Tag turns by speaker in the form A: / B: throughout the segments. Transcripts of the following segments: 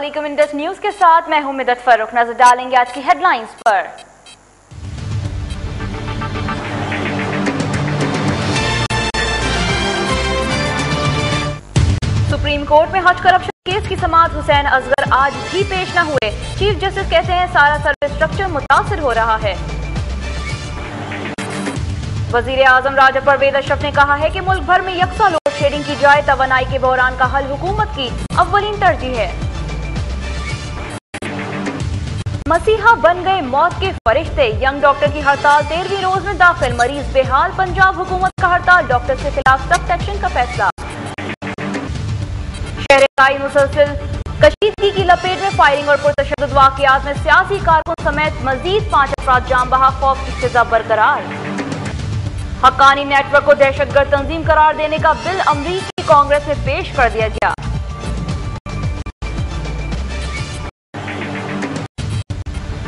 A: अस्सलामुअलैकुम। Indus news के साथ मैं हूं मिदत फर्रुख। नजर डालेंगे आज की हेडलाइंस पर। सुप्रीम कोर्ट में हज करप्शन केस की समाअत हुसैन असगर आज भी पेश न हुए। चीफ जस्टिस कहते हैं सारा सर्विस स्ट्रक्चर मुतासिर हो रहा है। वजीर आजम राजा परवेज अशरफ ने कहा है कि मुल्क भर में यकसा लोड शेडिंग की जाए। तवानाई के बहरान का हल हुकूमत की अव्वलीन तरजीह है। मसीहा बन गए मौत के फरिश्ते। यंग डॉक्टर की हड़ताल 13वीं रोज में दाखिल। मरीज बेहाल। पंजाब हुकूमत का हड़ताल। डॉक्टर के खिलाफ सख्त एक्शन का फैसला। शहर काई मुसलसल कशीदगी की लपेट में। फायरिंग और पुरतशद्दुद वाकयात में सियासी कारकुन समेत मजीद 5 अफराद जान बहक। खौफ की सजा बरकरार। हक्कानी नेटवर्क को दहशतगर्द तंजीम करार देने का बिल अमरीकी कांग्रेस में पेश कर दिया गया।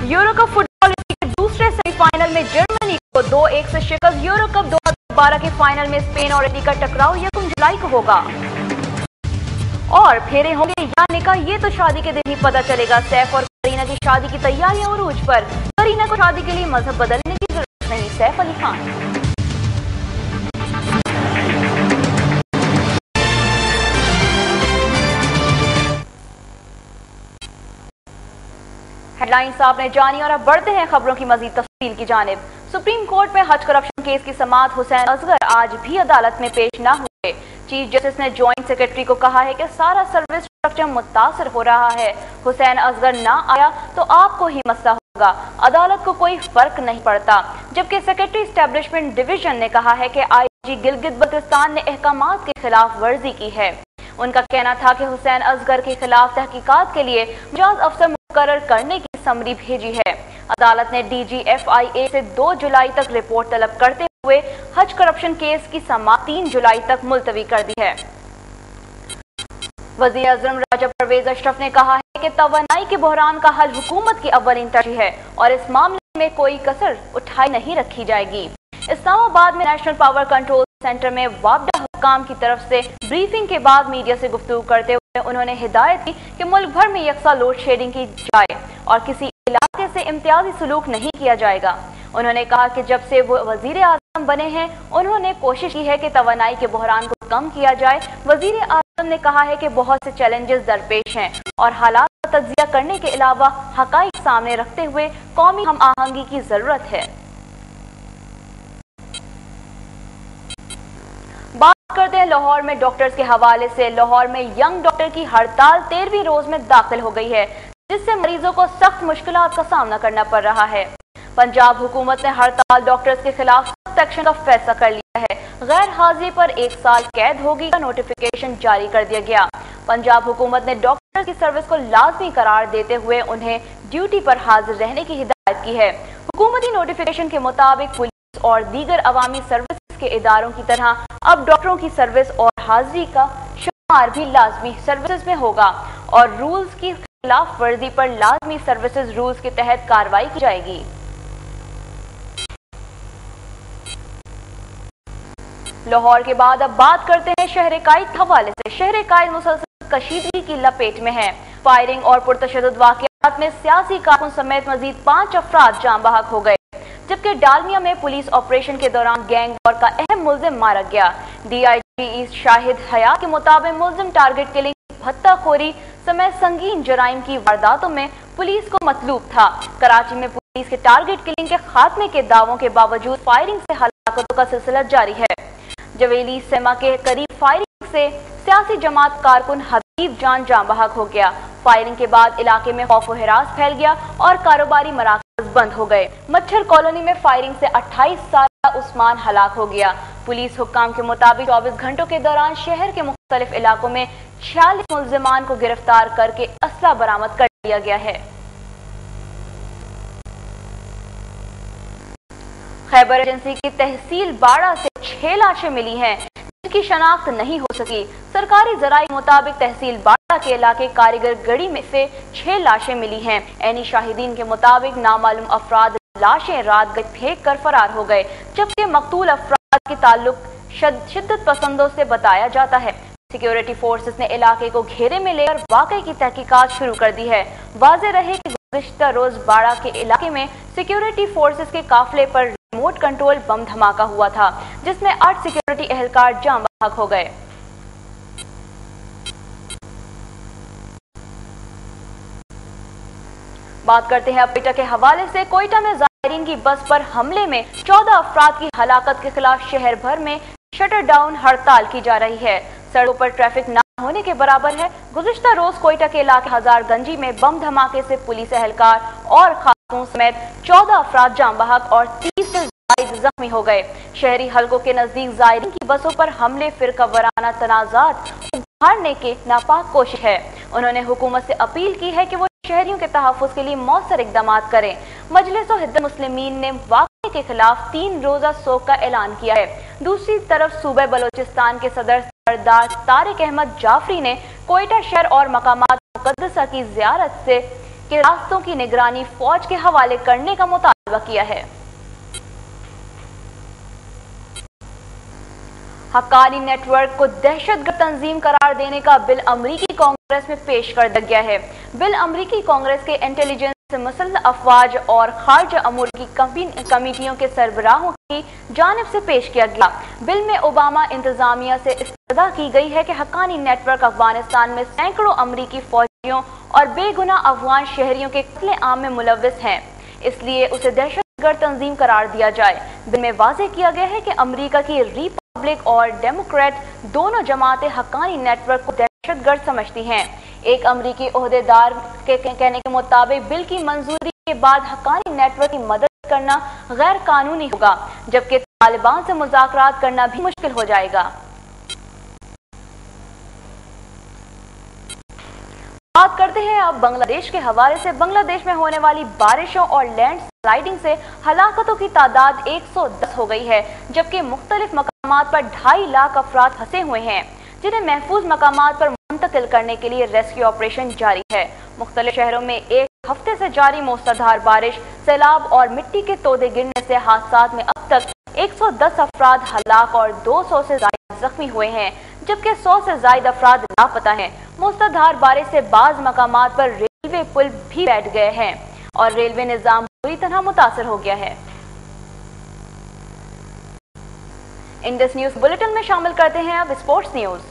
A: यूरो कप फुटबॉल के दूसरे सेमीफाइनल में जर्मनी को 2-1 से शिकस्त। यूरो कप 2012 के फाइनल में स्पेन और इटली का टकराव 1 जुलाई को होगा। और फेरे होंगे या निकाह, ये तो शादी के दिन ही पता चलेगा। सैफ और करीना की शादी की तैयारियां उरूज पर। करीना को शादी के लिए मजहब बदलने की जरूरत नहीं। सैफ अली खान। हेडलाइंस आपने जानी और अब बढ़ते हैं खबरों की मजीद तफसील की जानिब। सुप्रीम कोर्ट में हज करप्शन केस की समाअत हुसैन असगर आज भी अदालत में पेश न हुए। चीफ जस्टिस ने ज्वाइंट सेक्रेटरी को कहा है कि सारा सर्विस स्ट्रक्चर मुतासर हो रहा है। हुसैन असगर ना आया तो आपको ही मसला होगा। अदालत को कोई फर्क नहीं पड़ता। जबकि सेक्रेटरी एस्टेब्लिशमेंट डिवीजन ने कहा है कि आईजी गिलगित बल्तिस्तान ने अहकामात के खिलाफ वर्जी की है। उनका कहना था कि हुसैन असगर के खिलाफ तहकीकात के लिए मुजाज अफसर मुकर्रर करने की समरी भेजी है। अदालत ने DGFIA से 2 जुलाई तक रिपोर्ट तलब करते हुए हज करप्शन केस की समाअत 3 जुलाई तक मुलतवी कर दी है। वजीर आजम राजा परवेज अशरफ ने कहा है कि तवानाई के बहरान का हल हुकूमत की अव्वलीन तरजीह है और इस मामले में कोई कसर उठाई नहीं रखी जाएगी। इस्लामाबाद में नेशनल पावर कंट्रोल सेंटर में वापडा हुक्काम की तरफ से ब्रीफिंग के बाद मीडिया से गुफ्तगू करते हुए उन्होंने हिदायत दी कि मुल्क भर में यकसा लोड शेडिंग की जाए और किसी इलाके से इम्तियाजी सलूक नहीं किया जाएगा। उन्होंने कहा कि जब से वो वजीर आजम बने हैं उन्होंने कोशिश की है कि तवानाई के बहरान को कम किया जाए। वजीर आजम ने कहा है कि बहुत से चैलेंजेस दरपेश हैं और हालात का तज्जिया करने के अलावा हकाइक सामने रखते हुए कौमी हम आहंगी की जरूरत है। बात करते हैं लाहौर में डॉक्टर्स के हवाले से। लाहौर में यंग डॉक्टर की हड़ताल 13वीं रोज में दाखिल हो गई है, जिससे मरीजों को सख्त मुश्किलात का सामना करना पड़ रहा है। पंजाब हुकूमत ने हड़ताल डॉक्टर्स के खिलाफ सख्त एक्शन का फैसला कर लिया है। गैर हाजिरी पर 1 साल कैद होगी का नोटिफिकेशन जारी कर दिया गया। पंजाब हुकूमत ने डॉक्टर्स की सर्विस को लाजमी करार देते हुए उन्हें ड्यूटी पर हाजिर रहने की हिदायत की है। हुकूमती नोटिफिकेशन के मुताबिक पुलिस और दीगर अवामी सर्विस के इदारों की तरह अब डॉक्टरों की सर्विस और हाजिरी का शुमार भी लाजमी सर्विसेज में होगा और रूल्स की खिलाफ वर्जी पर लाजमी सर्विसेज रूल्स के तहत कार्रवाई की जाएगी। लाहौर के बाद अब बात करते हैं शहर कायद के हवाले से। शहर कायद मुसलसल कशीदगी की लपेट में है। फायरिंग और पुरतशद्दुद वाकयात में सियासी कारकुन समेत मजीद 5 अफराद जान बहक हो गए। जबकि डालमिया में पुलिस ऑपरेशन के दौरान गैंग वॉर का अहम मुल्जिम मारा गया। DIG शाहिद हया के मुताबिक मुल्जिम टारगेट किलिंग, भत्ताखोरी समेत संगीन जराइम की वारदातों में पुलिस को मतलूब था। कराची में पुलिस के टारगेट किलिंग के खात्मे के दावों के बावजूद फायरिंग से हलाकतों का सिलसिला जारी है। जवेली सेमा के करीब फायरिंग से सियासी जमात कारकुन हबीब जान बहक हो गया। फायरिंग के बाद इलाके में खौफ व हिरास फैल गया और कारोबारी मराकज बंद हो गए। मच्छर कॉलोनी में फायरिंग से 28 साल उस्मान हलाक हो गया। पुलिस हुक्काम के मुताबिक 24 घंटों के दौरान शहर के मुख्तलिफ इलाकों में 46 मुल्जिमान को गिरफ्तार करके असला बरामद कर लिया गया है। खैबर एजेंसी की तहसील बाड़ा से 6 लाशें मिली हैं जिनकी शनाख्त नहीं हो सकी। सरकारी जराये मुताबिक तहसील बाड़ा के इलाके कारीगर गढ़ी में से 6 लाशें मिली हैं। ऐनी शाहिदीन के मुताबिक नामालूम अफराद लाशें रात गए फेंक कर फरार हो गए, जबकि मकतूल अफराद के ताल्लुक शिद्दत पसंदों से बताया जाता है। सिक्योरिटी फोर्सेस ने इलाके को घेरे में लेकर वाकई की तहकीकात शुरू कर दी है। वाज़ेह रहे कि गुज़िश्ता रोज बाड़ा के इलाके में सिक्योरिटी फोर्सेस के काफिले पर रिमोट कंट्रोल बम धमाका हुआ था, जिसमें 8 सिक्योरिटी एहलकार जान बहक हो गए। बात करते हैं अब कोयटा के हवाले से। कोयटा में जायरीन की बस पर हमले में 14 अफराद की हलाकत के खिलाफ शहर भर में शटर डाउन हड़ताल की जा रही है। सड़कों पर ट्रैफिक न होने के बराबर है। गुज़िश्ता रोज कोयटा के इलाके हजारगंजी में बम धमाके से पुलिस एहलकार और खातून समेत 14 अफराद जान बहक और 30 से ज्यादा जख्मी हो गए। शहरी हलकों के नजदीक जायरीन की बसों पर हमले फिरका वाराना तनाजात उभारने के नापाक कोशिश है। उन्होंने हुकूमत से अपील की है कि वो शहरियों के तहफ़्फ़ुज़ के लिए मौसर इक़दामात करें। मजलिस-ओ-हिद्द-मुस्लिमीन ने वाक़े के खिलाफ 3 रोज़ा शोक का ऐलान किया है। दूसरी तरफ सूबे बलोचिस्तान के सदर सरदार तारिक अहमद जाफरी ने कोयटा शहर और मकामात मुक़द्दसा की ज़ियारत से के रास्तों की निगरानी फौज के हवाले करने का मुतालबा किया है। हक्कानी नेटवर्क को दहशतगर्द तंजीम करार देने का बिल अमरीकी कांग्रेस में पेश कर दिया गया है। बिल अमरीकी कांग्रेस के इंटेलिजेंस, मुसल्लह अफवाज और खारजा अमूर की कमेटियों के सरबराहों की जानिब से पेश किया गया। बिल में ओबामा इंतजामिया से इस्तदा की गई है कि हक्कानी नेटवर्क अफगानिस्तान में सैकड़ों अमरीकी फौजियों और बेगुनाह अफगान शहरियों के कत्ले आम में मुलव्विस हैं, इसलिए उसे दहशतगर्द तंजीम करार दिया जाए। बिल में वाज़ेह किया गया है कि अमरीका की रिपब्लिक और डेमोक्रेट दोनों जमातें हक्कानी नेटवर्क को दहशतगर्द समझती हैं। एक अमरीकी ओहदेदार के कहने के मुताबिक बिल की मंजूरी के बाद हक्कानी नेटवर्क की मदद करना गैर कानूनी होगा, जबकि तालिबान से मुज़ाकरात करना भी मुश्किल हो जाएगा। बात करते हैं अब बांग्लादेश के हवाले से। बांग्लादेश में होने वाली बारिशों और लैंड स्लाइडिंग से हलाकतों की तादाद 110 हो गई है, जबकि मुख्तलिफ मकामात पर 2.5 लाख अफराद फंसे हुए हैं, जिन्हें महफूज मकामात पर मुंतकिल करने के लिए रेस्क्यू ऑपरेशन जारी है। मुख्तलिफ शहरों में एक हफ्ते से जारी मूसलाधार बारिश, सैलाब और मिट्टी के तोदे गिरने से हादसात में अब तक 110 अफराद हलाक और 200 से ज्यादा जख्मी हुए हैं, जबकि 100 से ज्यादा अफराद लापता हैं। मूसलाधार बारिश से बाज मकामात पर रेलवे पुल भी बैठ गए हैं और रेलवे निजाम पूरी तरह मुतासर हो गया है। इंडस न्यूज बुलेटिन में शामिल करते हैं अब sports news.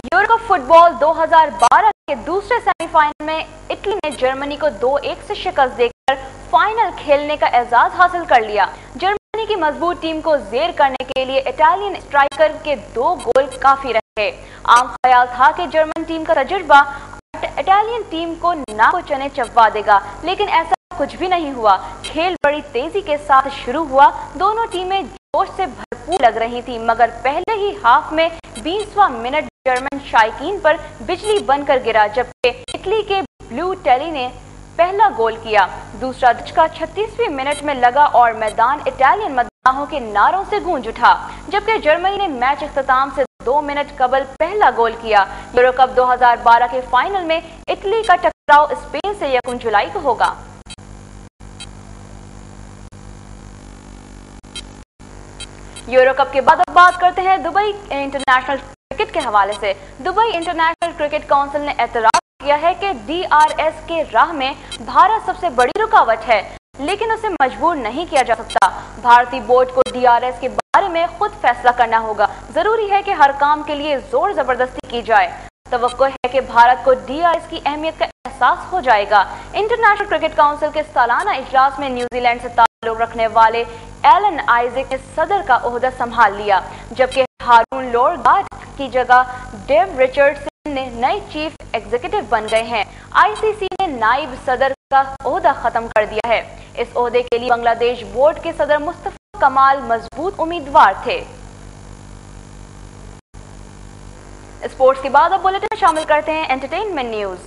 A: Euro cup football 2012 के दूसरे सेमीफाइनल में इटली ने जर्मनी को 2-1 से शिकस्त देकर फाइनल खेलने का एजाज हासिल कर लिया। जर्मनी की मजबूत टीम को जेर करने के लिए इटालियन स्ट्राइकर के 2 गोल काफी रहे। आम ख्याल था कि जर्मन टीम का तजुर्बा इटालियन टीम को नाको चने चबवा देगा, लेकिन ऐसा कुछ भी नहीं हुआ। खेल बड़ी तेजी के साथ शुरू हुआ। दोनों टीमें जोश से भरपूर लग रही थी, मगर पहले ही हाफ में 20वां मिनट जर्मन शायकीन पर बिजली बनकर गिरा, जबकि इटली के ब्लू टेली ने पहला गोल किया। दूसरा धक्का 36वें मिनट में लगा और मैदान इटालियन मद्दाहों के नारों से गूंज उठा, जबकि जर्मनी ने मैच इख्तिताम से 2 मिनट कबल पहला गोल किया। यूरो कप 2012 के फाइनल में इटली का टकराव स्पेन से 1 जुलाई को होगा। यूरो कप के बाद अब बात करते हैं दुबई इंटरनेशनल क्रिकेट के हवाले से। दुबई इंटरनेशनल क्रिकेट काउंसिल ने एतराज किया है कि DRS के राह में भारत सबसे बड़ी रुकावट है, लेकिन उसे मजबूर नहीं किया जा सकता। भारतीय बोर्ड को DRS के बारे में खुद फैसला करना होगा। जरूरी है कि हर काम के लिए जोर जबरदस्ती की जाए। तवक्को है कि भारत को DRS की अहमियत का एहसास हो जाएगा। इंटरनेशनल क्रिकेट काउंसिल के सालाना इजलास में न्यूजीलैंड से ताल्लुक रखने वाले एलन आइजक ने सदर का ओहदा संभाल लिया, जबकि हारून लोरगार्ड की जगह डेव रिचर्डसन ने नए चीफ एग्जीक्यूटिव बन गए हैं। ICC ने नाइब सदर का ओहदा खत्म कर दिया है। इस ओहदे के लिए बांग्लादेश बोर्ड के सदर मुस्तफा कमाल मजबूत उम्मीदवार थे। स्पोर्ट्स के बाद अब बुलेटिन में शामिल करते हैं entertainment news.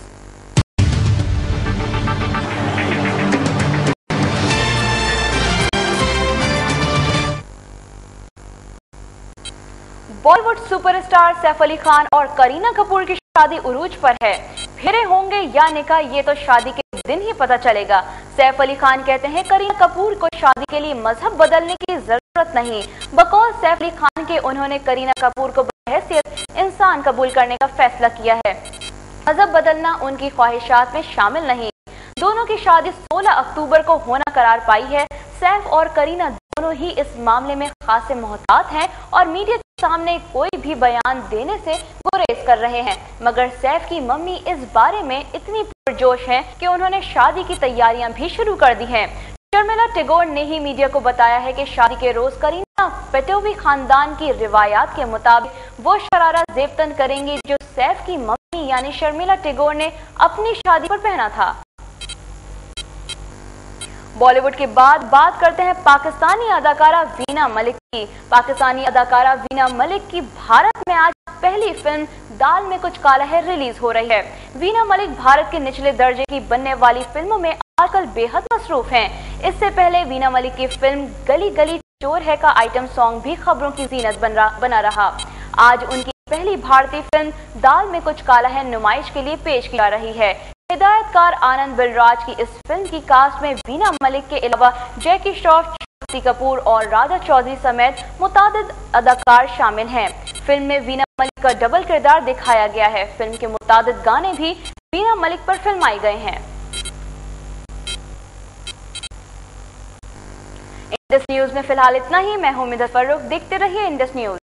A: Bollywood superstar Saif Ali Khan और करीना कपूर की शादी उरूज पर है। फेरे होंगे या निकाह ये तो शादी के दिन ही पता चलेगा। सैफ अली खान कहते हैं करीना कपूर को शादी के लिए मजहब बदलने की जरूरत नहीं। बकौल सैफ अली खान के उन्होंने करीना कपूर को बहैसियत इंसान कबूल करने का फैसला किया है। मजहब बदलना उनकी ख्वाहिशात में शामिल नहीं। दोनों की शादी 16 अक्टूबर को होना करार पाई है। सैफ और करीना दोनों ही इस मामले में खासे मोहतात हैं और मीडिया के सामने कोई भी बयान देने से गुरेज कर रहे हैं। मगर सैफ की मम्मी इस बारे में इतनी पुरजोश हैं कि उन्होंने शादी की तैयारियां भी शुरू कर दी हैं। शर्मिला टैगोर ने ही मीडिया को बताया है कि शादी के रोज करीना पेटोवी खानदान की रिवायात के मुताबिक वो शरारा जेबतन करेंगी जो सैफ की मम्मी यानी शर्मिला टैगोर ने अपनी शादी पर पहना था। बॉलीवुड के बाद बात करते हैं पाकिस्तानी अदाकारा वीना मलिक की। पाकिस्तानी अदाकारा वीना मलिक की भारत में आज पहली फिल्म दाल में कुछ काला है रिलीज हो रही है। वीना मलिक भारत के निचले दर्जे की बनने वाली फिल्मों में आजकल बेहद मसरूफ हैं। इससे पहले वीना मलिक की फिल्म गली गली चोर है का आइटम सॉन्ग भी खबरों की जीनत बना रहा। आज उनकी पहली भारतीय फिल्म दाल में कुछ काला है नुमाइश के लिए पेश की जा रही है। हिदायतकार आनंद बिलराज की इस फिल्म की कास्ट में वीना मलिक के अलावा जैकी श्रॉफ, शक्ति कपूर और राधा चौधरी समेत मुतादिद अदाकार शामिल हैं। फिल्म में वीना मलिक का डबल किरदार दिखाया गया है। फिल्म के मुतादिद गाने भी वीना मलिक पर फिल्माए गए हैं। इंडस न्यूज में फिलहाल इतना ही। मैं हूं मिदर फर्रुख। देखते रहिए इंडस न्यूज।